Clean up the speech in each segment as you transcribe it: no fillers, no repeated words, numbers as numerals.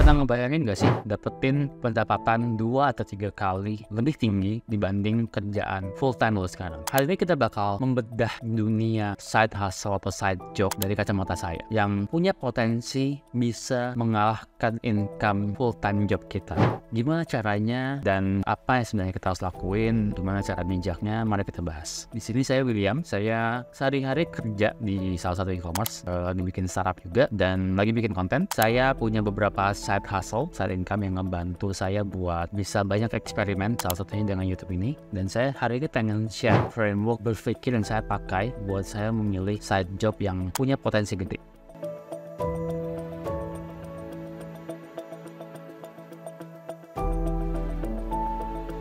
Pernah ngebayangin gak sih dapetin pendapatan 2 atau 3 kali lebih tinggi dibanding kerjaan full time lo sekarang? Hari ini kita bakal membedah dunia side hustle atau side job dari kacamata saya yang punya potensi bisa mengalahkan income full time job kita. Gimana caranya dan apa yang sebenarnya kita harus lakuin, gimana cara bijaknya, mari kita bahas. Di sini saya William, saya sehari-hari kerja di salah satu e-commerce, lagi bikin startup juga dan lagi bikin konten. Saya punya beberapa side hustle, side income yang ngebantu saya buat bisa banyak eksperimen, salah satunya dengan YouTube ini. Dan saya hari ini pengen share framework berpikir yang saya pakai buat saya memilih side job yang punya potensi gede.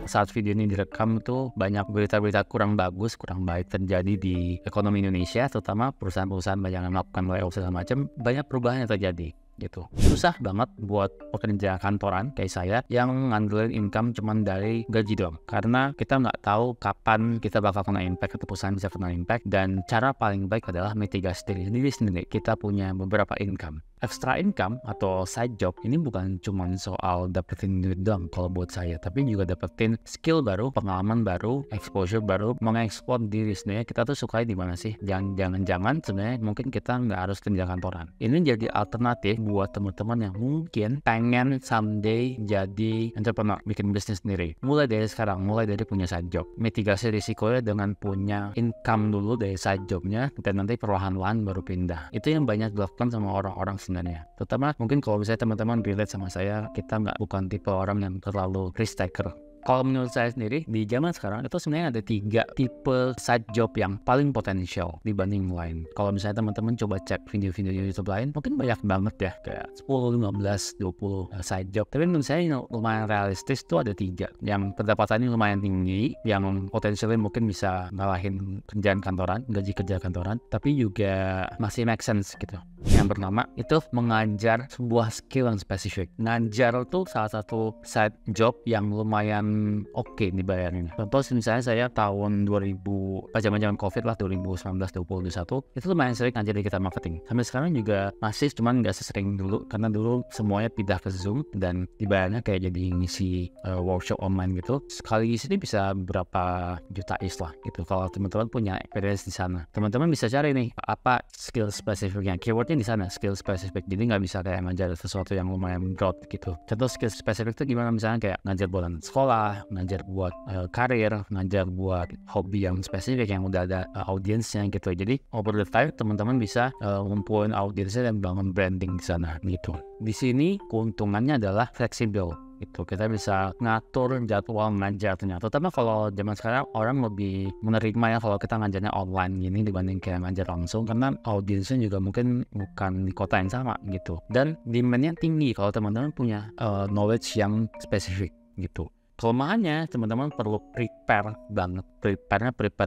Saat video ini direkam tuh banyak berita-berita kurang bagus, kurang baik terjadi di ekonomi Indonesia, terutama perusahaan-perusahaan banyak yang melakukan layoff segala macam, banyak perubahan yang terjadi gitu. Susah banget buat pekerja kantoran kayak saya yang ngandelin income cuman dari gaji doang, karena kita nggak tahu kapan kita bakal kena impact atau perusahaan bisa kena impact, dan cara paling baik adalah mitigasi diri sendiri. Kita punya beberapa income. Extra income atau side job ini bukan cuma soal dapetin duit doang kalau buat saya, tapi juga dapetin skill baru, pengalaman baru, exposure baru, mengeksplor diri sebenarnya kita tuh sukai di mana sih. Jangan sebenarnya mungkin kita nggak harus kerja kantoran. Ini jadi alternatif buat teman-teman yang mungkin pengen someday jadi entrepreneur, bikin bisnis sendiri. Mulai dari sekarang, mulai dari punya side job. Mitigasi risikonya dengan punya income dulu dari side jobnya, dan nanti perlahan-lahan baru pindah. Itu yang banyak dilakukan sama orang-orang sebenarnya. Terutama mungkin kalau misalnya teman-teman relate sama saya, kita bukan tipe orang yang terlalu risk taker. Kalau menurut saya sendiri, di zaman sekarang itu sebenarnya ada 3 tipe side job yang paling potensial dibanding lain. Kalau misalnya teman-teman coba cek video-video YouTube lain, mungkin banyak banget ya, kayak 10, 15, 20 side job. Tapi menurut saya yang lumayan realistis tuh ada 3. Yang pendapatannya lumayan tinggi, yang potensialnya mungkin bisa ngalahin kerjaan kantoran, gaji kerja kantoran, tapi juga masih make sense gitu. Yang pertama itu mengajar sebuah skill yang spesifik. Ngajar tuh salah satu side job yang lumayan oke dibayarnya. Contoh misalnya saya tahun 2000, zaman COVID lah, 2019, 2021, itu lumayan sering ngajar digital marketing. Sampai sekarang juga masih, cuman nggak sesering dulu, karena dulu semuanya pindah ke Zoom dan dibayarnya kayak jadi ngisi workshop online gitu. Sekali di sini bisa berapa juta lah gitu. Kalau teman-teman punya experience di sana, teman-teman bisa cari nih apa skill spesifiknya, keywordnya di sana, skill spesifik. Jadi nggak bisa kayak ngajar sesuatu yang lumayan broad gitu. Contoh skill spesifik itu gimana, misalnya kayak ngajar buat sekolah, ngajar buat karir, ngajar buat hobi yang spesifik yang udah ada audiensnya gitu. Jadi over the time teman-teman bisa ngumpulin audiensnya dan bangun branding di sana gitu. Di sini keuntungannya adalah fleksibel gitu. Kita bisa ngatur jadwal ngajar ternyata. Terutama kalau zaman sekarang orang lebih menerima ya kalau kita ngajarnya online gini dibanding kayak ngajar langsung, karena audiensnya juga mungkin bukan di kota yang sama gitu. Dan demand-nya tinggi kalau teman-teman punya knowledge yang spesifik gitu. Kelemahannya teman-teman perlu prepare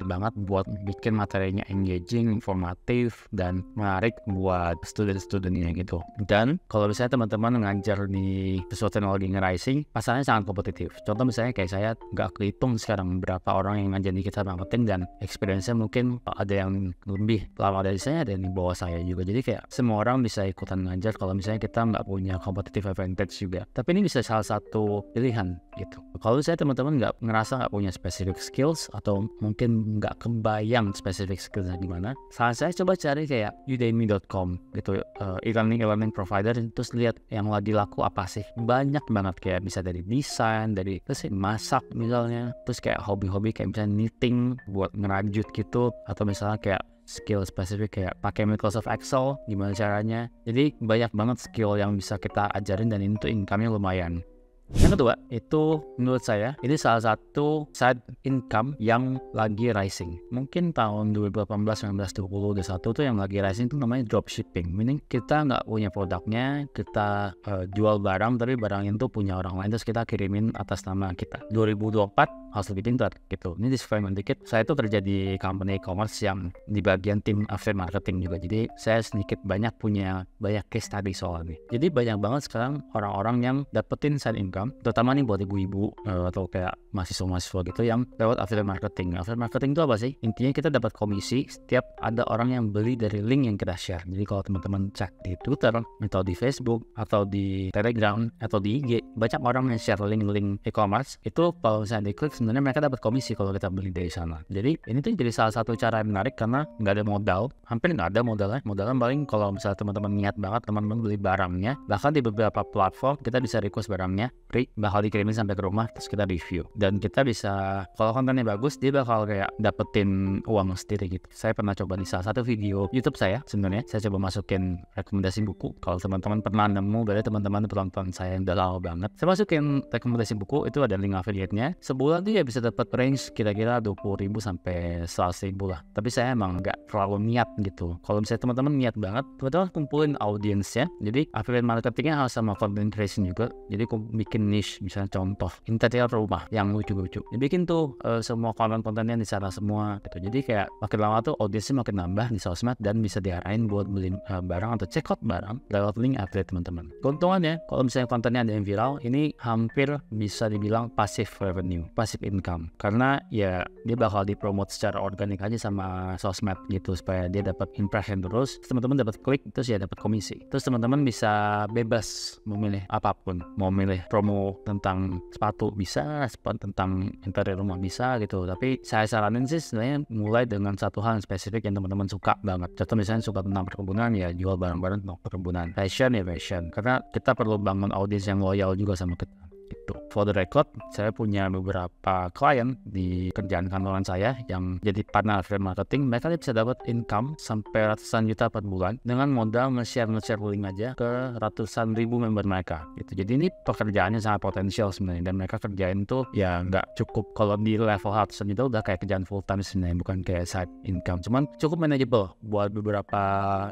banget buat bikin materinya engaging, informatif, dan menarik buat student-studentnya gitu. Dan kalau misalnya teman-teman ngajar di sesuatu yang lagi nge-rising, pasarnya sangat kompetitif. Contoh misalnya kayak saya nggak kehitung sekarang berapa orang yang ngajar di digital marketing, dan experience-nya mungkin ada yang lebih lama dari saya, ada yang di bawah saya juga. Jadi kayak semua orang bisa ikutan ngajar kalau misalnya kita nggak punya competitive advantage juga. Tapi ini bisa salah satu pilihan gitu. Kalau saya teman-teman ngerasa nggak punya specific skills atau mungkin nggak kebayang specific skillsnya gimana, saran saya coba cari kayak udemy.com gitu, e-learning provider, terus lihat yang lagi laku apa sih. Banyak banget, kayak bisa dari desain, dari terus masak misalnya, terus kayak hobi-hobi kayak misalnya knitting buat ngerajut gitu, atau misalnya kayak skill spesifik kayak pakai Microsoft Excel gimana caranya. Jadi banyak banget skill yang bisa kita ajarin dan itu income-nya lumayan. Yang kedua, itu menurut saya ini salah satu side income yang lagi rising. Mungkin tahun 2018, 19, 20, 21 tuh yang lagi rising itu namanya dropshipping. Meaning kita nggak punya produknya, kita jual barang, tapi barang itu punya orang lain terus kita kirimin atas nama kita. 2024 harus lebih pintar gitu. Ini disclaimer dikit, saya itu kerja di company e-commerce yang di bagian tim affiliate marketing juga, jadi saya sedikit punya banyak case study soal ini. Jadi banyak banget sekarang orang-orang yang dapetin side income, terutama nih buat ibu-ibu atau kayak mahasiswa-mahasiswa gitu yang lewat affiliate marketing. Affiliate marketing itu apa sih? Intinya kita dapat komisi setiap ada orang yang beli dari link yang kita share. Jadi kalau teman-teman cek di Twitter atau di Facebook atau di Telegram atau di IG, banyak orang yang share link-link e-commerce itu kalau misalnya diklik sebenarnya mereka dapat komisi kalau kita beli dari sana. Jadi ini tuh jadi salah satu cara yang menarik karena nggak ada modal, hampir nggak ada modalnya. Modalnya paling kalau misalnya teman-teman niat banget teman-teman beli barangnya, bahkan di beberapa platform kita bisa request barangnya free, bakal dikirimin sampai ke rumah terus kita review. Dan kita bisa, kalau kontennya bagus, dia bakal kayak dapetin uang sendiri gitu. Saya pernah coba di salah satu video YouTube saya, sebenarnya saya coba masukin rekomendasi buku. Kalau teman-teman pernah nemu, berarti teman-teman penonton saya yang udah lama banget. Saya masukin rekomendasi buku, itu ada link affiliate-nya. Sebulan tuh ya bisa dapat range kira-kira 20.000 sampai 100.000 lah. Tapi saya emang nggak terlalu niat gitu. Kalau misalnya teman-teman niat banget, teman-teman kumpulin audiensnya. Jadi affiliate marketingnya harus sama content creation juga. Jadi bikin niche, misalnya contoh interior rumah yang lucu-lucu, dibikin tuh semua konten-kontennya di sana semua gitu. Jadi kayak makin lama tuh audiensnya makin nambah di sosmed dan bisa diarahin buat beli barang atau check out barang lewat link affiliate teman-teman. Keuntungannya kalau misalnya kontennya ada yang viral, ini hampir bisa dibilang passive revenue, passive income, karena ya dia bakal dipromote secara organik aja sama sosmed gitu supaya dia dapat impression terus teman-teman dapat klik, terus ya dapat komisi. Terus teman-teman bisa bebas memilih apapun, mau milih promo tentang sepatu bisa, tentang interior rumah bisa gitu. Tapi saya saranin sih sebenarnya mulai dengan satu hal yang spesifik yang teman-teman suka banget. Contoh misalnya suka tentang perkebunan, ya jual barang-barang tentang perkebunan. Fashion ya fashion, karena kita perlu bangun audiens yang loyal juga sama kita gitu. For the record, saya punya beberapa klien di kerjaan kantoran saya yang jadi partner affiliate marketing. Mereka bisa dapat income sampai ratusan juta per bulan dengan modal nge-share link aja ke ratusan ribu member mereka gitu. Jadi ini pekerjaannya sangat potensial sebenarnya, dan mereka kerjain tuh ya nggak cukup, kalau di level ratusan juta udah kayak kerjaan full time sebenarnya, bukan kayak side income, cuman cukup manageable buat beberapa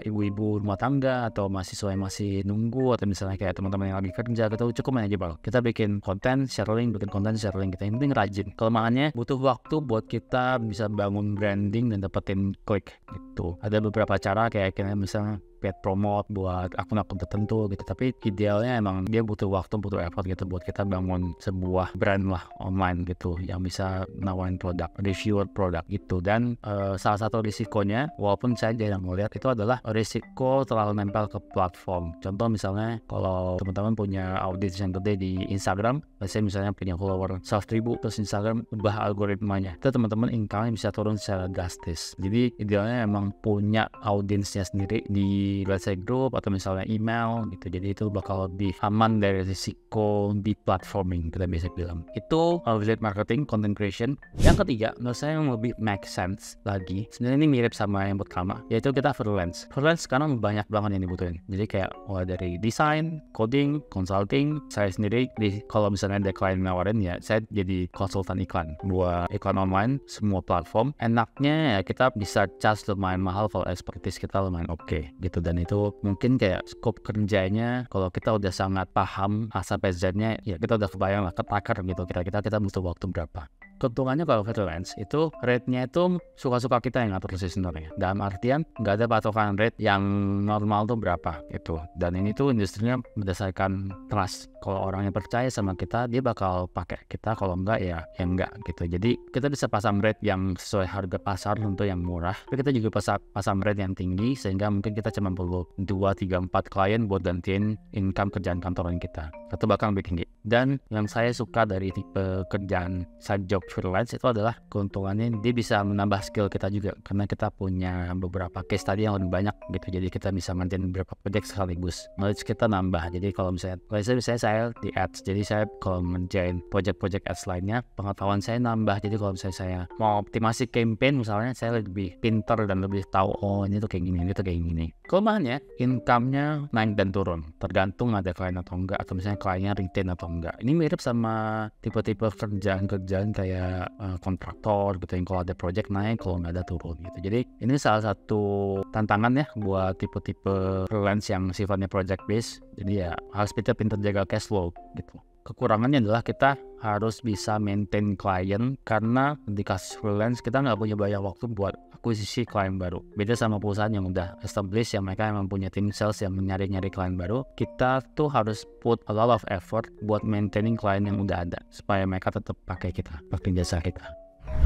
ibu-ibu rumah tangga atau mahasiswa yang masih nunggu, atau misalnya kayak teman-teman yang lagi kerja gitu, cukup manageable. Kita bikin konten share link, bikin konten share link, kita yang penting rajin. Kelemahannya butuh waktu buat kita bisa bangun branding dan dapetin klik gitu. Ada beberapa cara kayak misalnya paid promote buat akun-akun tertentu gitu, tapi idealnya emang dia butuh waktu, butuh effort gitu buat kita bangun sebuah brand lah online gitu yang bisa nawarin produk, review produk gitu. Dan salah satu risikonya, walaupun saya jarang melihat, itu adalah risiko terlalu nempel ke platform. Contoh misalnya kalau teman-teman punya audiens yang gede di Instagram, saya misalnya punya follower 100.000, terus Instagram ubah algoritmanya, itu teman-teman income bisa turun secara drastis. Jadi idealnya emang punya audiensnya sendiri di let's say grup atau misalnya email gitu. Jadi itu bakal lebih aman dari risiko di platforming, kita bisa bilang. Itu affiliate marketing, content creation. Yang ketiga, menurut saya yang lebih make sense lagi, sebenarnya ini mirip sama yang pertama, yaitu kita freelance. Freelance sekarang banyak banget yang dibutuhin. Jadi kayak mulai dari desain, coding, consulting. Saya sendiri kalau misalnya ada klien nawarin, ya saya jadi konsultan iklan buat iklan online semua platform. Enaknya ya kita bisa charge lumayan mahal kalau expertise kita lumayan oke gitu. Dan itu mungkin kayak scope kerjanya, kalau kita udah sangat paham A sampai Z-nya, ya kita udah kebayang lah, ketakar gitu kira-kira kita butuh waktu berapa. Keuntungannya kalau freelance itu rate-nya itu suka-suka kita yang ngatur sih sebenarnya. Dalam artian nggak ada patokan rate yang normal tuh berapa gitu. Dan ini tuh industrinya berdasarkan trust. Kalau orang yang percaya sama kita, dia bakal pakai kita. Kalau enggak ya enggak gitu. Jadi kita bisa pasang rate yang sesuai harga pasar untuk yang murah. Tapi kita juga pasang rate yang tinggi sehingga mungkin kita cuma perlu 2, 3, 4 klien buat gantiin income kerjaan kantoran kita, atau bahkan lebih tinggi. Dan yang saya suka dari tipe kerjaan side job freelance itu adalah keuntungannya dia bisa menambah skill kita juga, karena kita punya beberapa case tadi yang lebih banyak gitu. Jadi kita bisa ngerjain beberapa project sekaligus, knowledge kita nambah. Jadi kalau misalnya saya di ads, jadi saya kalau ngerjain project ads lainnya, pengetahuan saya nambah. Jadi kalau misalnya saya mau optimasi campaign misalnya, saya lebih pintar dan lebih tahu, oh ini tuh kayak gini, ini tuh kayak gini. Kelemahannya income-nya naik dan turun tergantung ada klien atau enggak, atau misalnya kliennya retain atau enggak. Ini mirip sama tipe-tipe kerjaan kayak kontraktor gitu, yang kalau ada project naik, kalau nggak ada turun gitu. Jadi ini salah satu tantangan ya buat tipe-tipe freelance yang sifatnya project based. Jadi ya harus pintar jaga cash flow gitu. kekurangannya adalah kita harus bisa maintain klien, karena di kasus freelance kita nggak punya banyak waktu buat akuisisi klien baru. Beda sama perusahaan yang udah established, yang mereka memang punya tim sales yang nyari klien baru. Kita tuh harus put a lot of effort buat maintaining klien yang udah ada, supaya mereka tetap pakai jasa kita.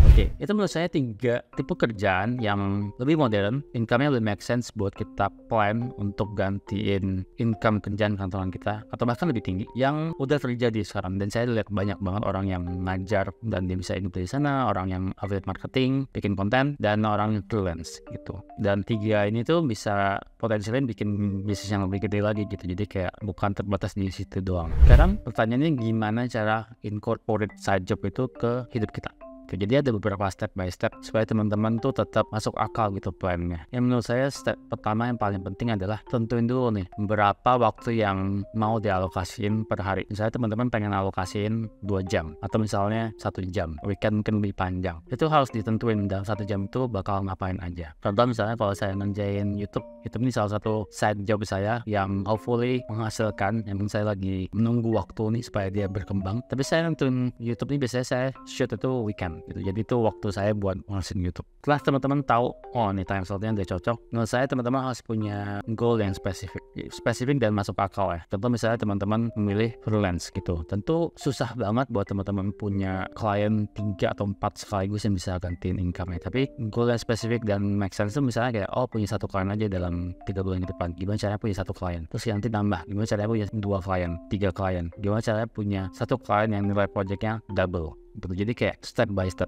Oke, itu menurut saya 3 tipe kerjaan yang lebih modern, income-nya lebih make sense buat kita plan untuk gantiin income kerjaan kantoran kita, atau bahkan lebih tinggi, yang udah terjadi sekarang. Dan saya lihat banyak banget orang yang ngajar dan dia bisa hidup dari sana, orang yang affiliate marketing, bikin konten, dan orang yang freelance gitu. Dan 3 ini tuh bisa potensialnya bikin bisnis yang lebih gede lagi gitu. Jadi kayak bukan terbatas di situ doang. Sekarang pertanyaannya, gimana cara incorporate side job itu ke hidup kita? Jadi ada beberapa step by step supaya teman-teman tuh tetap masuk akal gitu plannya. Yang menurut saya step pertama yang paling penting adalah tentuin dulu nih berapa waktu yang mau dialokasiin per hari. Misalnya teman-teman pengen alokasiin 2 jam atau misalnya 1 jam, weekend mungkin lebih panjang. Itu harus ditentuin dalam 1 jam itu bakal ngapain aja. Contoh misalnya kalau saya ngerjain YouTube ini salah satu side job saya yang hopefully menghasilkan, yang saya lagi menunggu waktu nih supaya dia berkembang. Tapi saya nonton YouTube ini biasanya saya shoot itu weekend gitu. Jadi itu waktu saya buat ngasihin YouTube. Setelah teman-teman tahu, oh nih time slotnya udah cocok, menurut saya teman-teman harus punya goal yang spesifik dan masuk akal ya. Contoh misalnya teman-teman memilih freelance gitu. Tentu susah banget buat teman-teman punya klien 3 atau 4 sekaligus yang bisa gantiin income-nya. Tapi goal yang spesifik dan make sense itu misalnya kayak, oh punya 1 klien aja dalam 3 bulan ke depan. Gimana caranya punya 1 klien? Terus nanti tambah. Gimana caranya punya 2 klien, 3 klien? Gimana caranya punya 1 klien yang nilai projectnya double? Jadi kayak step by step.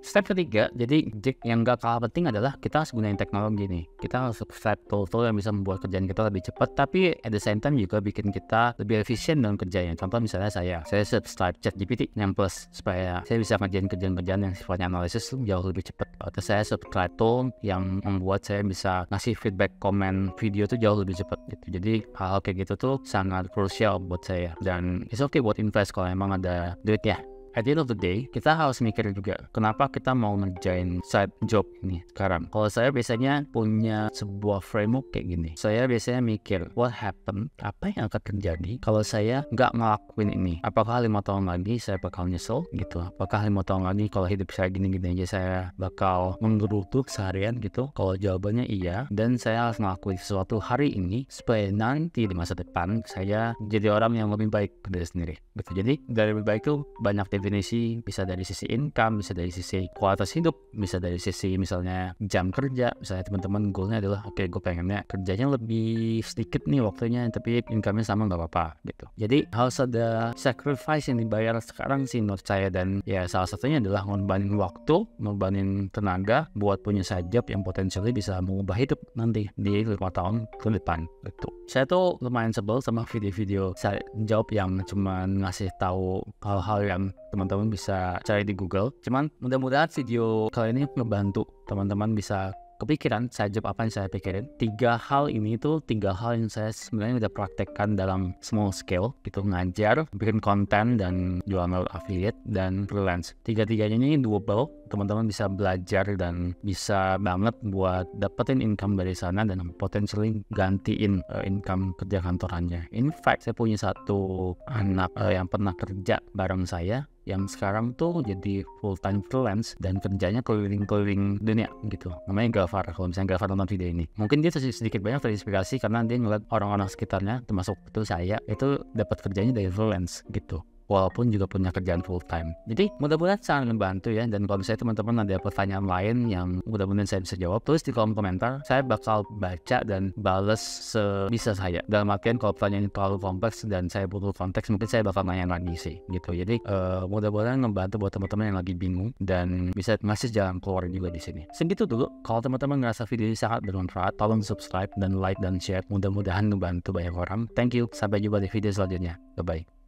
Step ketiga, jadi yang gak kalah penting adalah kita harus gunain teknologi nih. Kita harus set tool-tool yang bisa membuat kerjaan kita lebih cepat, tapi at the same time juga bikin kita lebih efisien dalam kerjanya. Contoh misalnya saya subscribe ChatGPT yang plus supaya saya bisa ngerjain kerjaan-kerjaan yang sifatnya analisis jauh lebih cepat. Atau saya subscribe tool yang membuat saya bisa ngasih feedback, komen video tuh jauh lebih cepat gitu. Jadi hal kayak gitu tuh sangat krusial buat saya. Dan it's okay buat invest kalau emang ada duitnya. At the end of the day, kita harus mikir juga kenapa kita mau ngerjain side job ini sekarang. Kalau saya biasanya punya sebuah framework kayak gini. Saya biasanya mikir, what happen? Apa yang akan terjadi kalau saya nggak ngelakuin ini? Apakah 5 tahun lagi saya bakal nyesel gitu? Apakah 5 tahun lagi kalau hidup saya gini-gini aja saya bakal menggerutu seharian gitu? Kalau jawabannya iya, dan saya harus ngelakuin sesuatu hari ini supaya nanti di masa depan saya jadi orang yang lebih baik ke diri sendiri gitu. Jadi dari lebih baik itu banyak definisi, bisa dari sisi income, bisa dari sisi kualitas hidup, bisa dari sisi misalnya jam kerja. Misalnya teman-teman goalnya adalah oke, gue pengennya kerjanya lebih sedikit nih waktunya, tapi income-nya sama nggak apa-apa gitu. Jadi harus ada sacrifice yang dibayar sekarang sih menurut saya, dan ya salah satunya adalah ngorbanin waktu, ngorbanin tenaga buat punya side job yang potensialnya bisa mengubah hidup nanti di 5 tahun ke depan gitu. Saya tuh lumayan sebel sama video-video side job yang cuman ngasih tahu hal-hal yang teman-teman bisa cari di Google. Cuman mudah-mudahan video kali ini ngebantu teman-teman bisa kepikiran side job apa yang saya pikirin. 3 hal ini tuh 3 hal yang saya sebenarnya udah praktekkan dalam small scale gitu, ngajar, bikin konten, dan jual lewat affiliate dan freelance. 3-tiganya ini doable, teman-teman bisa belajar dan bisa banget buat dapetin income dari sana dan potentially gantiin income kerja kantorannya. In fact, saya punya satu anak yang pernah kerja bareng saya yang sekarang tuh jadi full time freelance dan kerjanya keliling-keliling dunia gitu. Namanya Gafar. Kalau misalnya Gafar nonton video ini, mungkin dia sedikit banyak terinspirasi karena dia ngeliat orang-orang sekitarnya, termasuk itu saya, itu dapat kerjanya dari freelance gitu, walaupun juga punya kerjaan full time. Jadi mudah-mudahan sangat membantu ya. Dan kalau misalnya teman-teman ada pertanyaan lain yang mudah-mudahan saya bisa jawab, tulis di kolom komentar. Saya bakal baca dan bales sebisa saya. Dalam artian kalau pertanyaan ini terlalu kompleks dan saya butuh konteks, mungkin saya bakal nanya lagi sih gitu. Jadi mudah-mudahan membantu buat teman-teman yang lagi bingung dan bisa ngasih jalan keluar juga di sini. Segitu dulu. Kalau teman-teman ngerasa video ini sangat bermanfaat, tolong subscribe dan like dan share. Mudah-mudahan membantu banyak orang. Thank you. Sampai jumpa di video selanjutnya. Bye-bye.